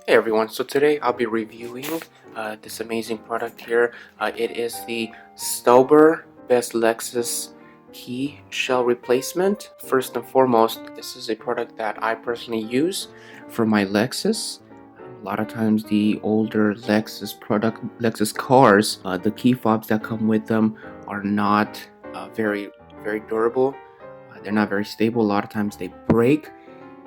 Hey everyone, so today I'll be reviewing this amazing product here. It is the Stauber Lexus key shell replacement. First and foremost, this is a product that I personally use for my Lexus. A lot of times the older Lexus cars, the key fobs that come with them are not very durable. They're not very stable. A lot of times they break.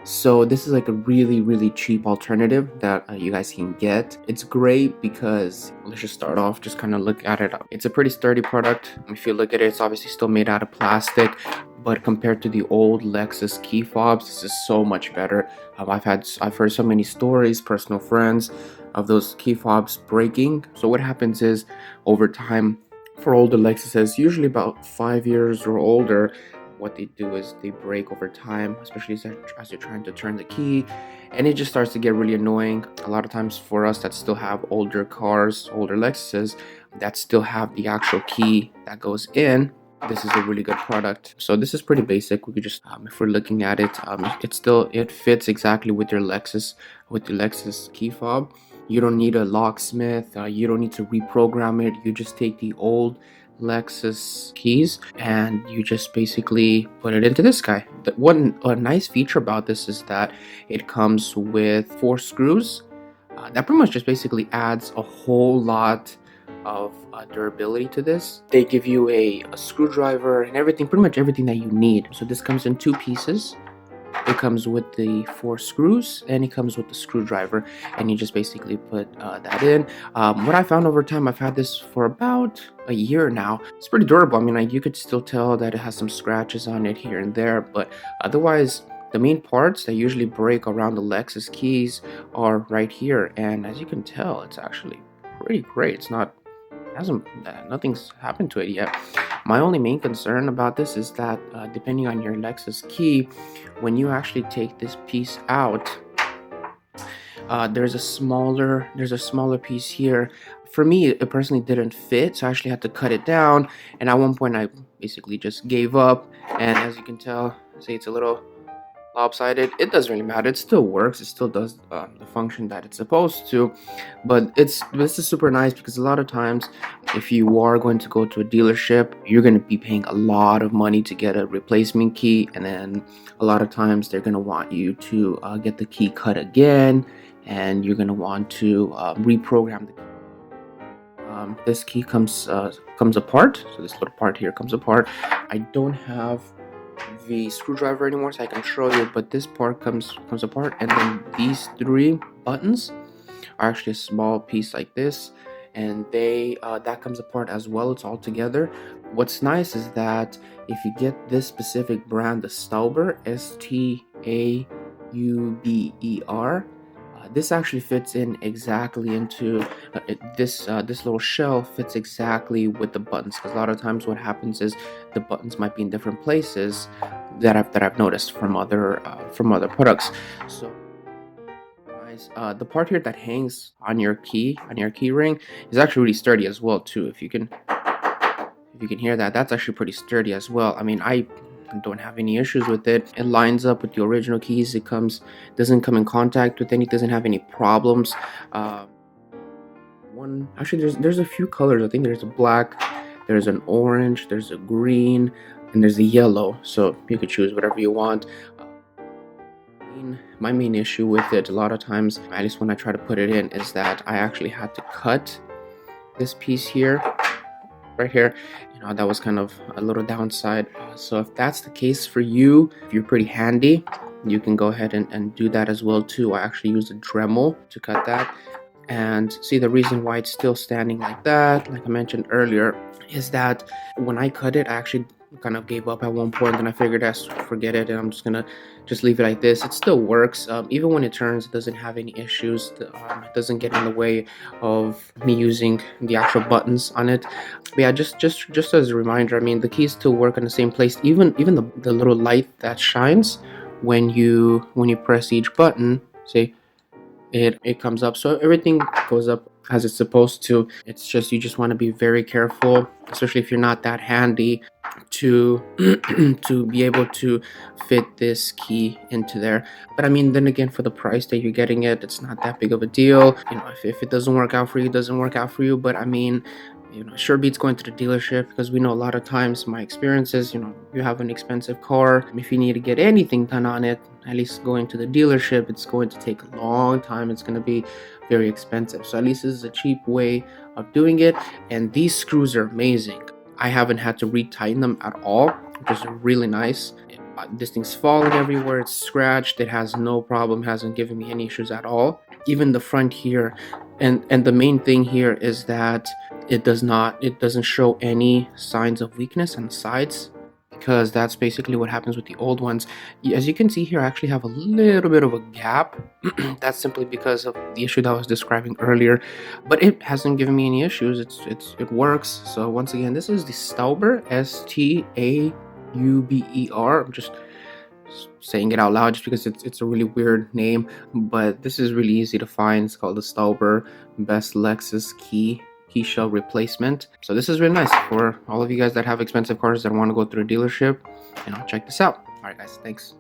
So this is like a really cheap alternative that you guys can get. It's great because let's just start off, just kind of look at it. It's a pretty sturdy product. If you look at it, it's obviously still made out of plastic, but compared to the old Lexus key fobs, this is so much better. I've heard so many stories, personal friends, of those key fobs breaking. So what happens is, over time, for older Lexuses, usually about 5 years or older, what they do is they break over time, especially as you're trying to turn the key, and it just starts to get really annoying. A lot of times for us that still have older cars, older Lexuses that still have the actual key that goes in, this is a really good product. So this is pretty basic. We could just if we're looking at it, it fits exactly with your Lexus, key fob. You don't need a locksmith, you don't need to reprogram it. You just take the old Lexus keys and you just basically put it into this guy. A nice feature about this is that it comes with 4 screws. That pretty much just basically adds a whole lot of durability to this. They give you a screwdriver and everything, pretty much everything that you need. So this comes in 2 pieces. It comes with the 4 screws and it comes with the screwdriver, and you just basically put that in. What I found over time, I've had this for about a year now. It's pretty durable. I mean, like, you could still tell that it has some scratches on it here and there, but otherwise the main parts that usually break around the Lexus keys are right here, and as you can tell, it's actually pretty great. Nothing's happened to it yet. My only main concern about this is that depending on your Lexus key, when you actually take this piece out, there's a smaller piece here. For me, it personally didn't fit, so I actually had to cut it down, and at one point I basically just gave up. And as you can tell, see, it's a little lopsided. It doesn't really matter, it still works, it still does the function that it's supposed to. But this is super nice because a lot of times if you are going to go to a dealership, you're going to be paying a lot of money to get a replacement key, and then a lot of times they're going to want you to get the key cut again, and you're going to want to reprogram the key. This key comes apart, so this little part here comes apart. I don't have the screwdriver anymore, so I can show you, but this part comes apart, and then these 3 buttons are actually a small piece like this, and they that comes apart as well. It's all together. What's nice is that if you get this specific brand, the Stauber, Stauber, this actually fits in exactly into this little shell fits exactly with the buttons, because a lot of times what happens is the buttons might be in different places that I've noticed from other products. So the part here that hangs on your key ring is actually really sturdy as well too. If you can hear that, that's actually pretty sturdy as well. I mean, I don't have any issues with it. It lines up with the original keys. It doesn't come in contact with any, doesn't have any problems. There's a few colors. I think there's a black, there's an orange, there's a green, and there's a yellow, so you could choose whatever you want. My main issue with it, a lot of times, at least when I try to put it in, is that I actually had to cut this piece here, right here. That was kind of a little downside. So if that's the case for you, if you're pretty handy, you can go ahead and do that as well too. I actually used a Dremel to cut that, and see, the reason why it's still standing like that, like I mentioned earlier, is that when I cut it, I actually kind of gave up at one point, and I figured, forget it, and I'm just gonna leave it like this. It still works. Even when it turns, it doesn't have any issues. It doesn't get in the way of me using the actual buttons on it. But yeah, just as a reminder, I mean, the keys still work in the same place. Even the little light that shines when you press each button, see, it comes up. So everything goes up as it's supposed to. It's just, you just want to be very careful, especially if you're not that handy, to to be able to fit this key into there. But I mean, then again, for the price that you're getting it, it's not that big of a deal. You know, if it doesn't work out for you, it doesn't work out for you. But I mean, you know, sure beats going to the dealership, because we know a lot of times, my experiences, you know, you have an expensive car, if you need to get anything done on it, at least going to the dealership, it's going to take a long time, it's going to be very expensive. So at least this is a cheap way of doing it. And these screws are amazing. I haven't had to retighten them at all, which is really nice. This thing's falling everywhere, it's scratched, it has no problem, hasn't given me any issues at all. Even the front here, and the main thing here is that it doesn't show any signs of weakness on the sides, because that's basically what happens with the old ones. As you can see here, I actually have a little bit of a gap. That's simply because of the issue that I was describing earlier, but it hasn't given me any issues. It works. So once again, this is the Stauber, Stauber. I'm just saying it out loud just because it's a really weird name, but this is really easy to find. It's called the Stauber Best Lexus Key Shell Replacement. So this is really nice for all of you guys that have expensive cars that want to go through a dealership. You know, check this out. All right, guys, thanks.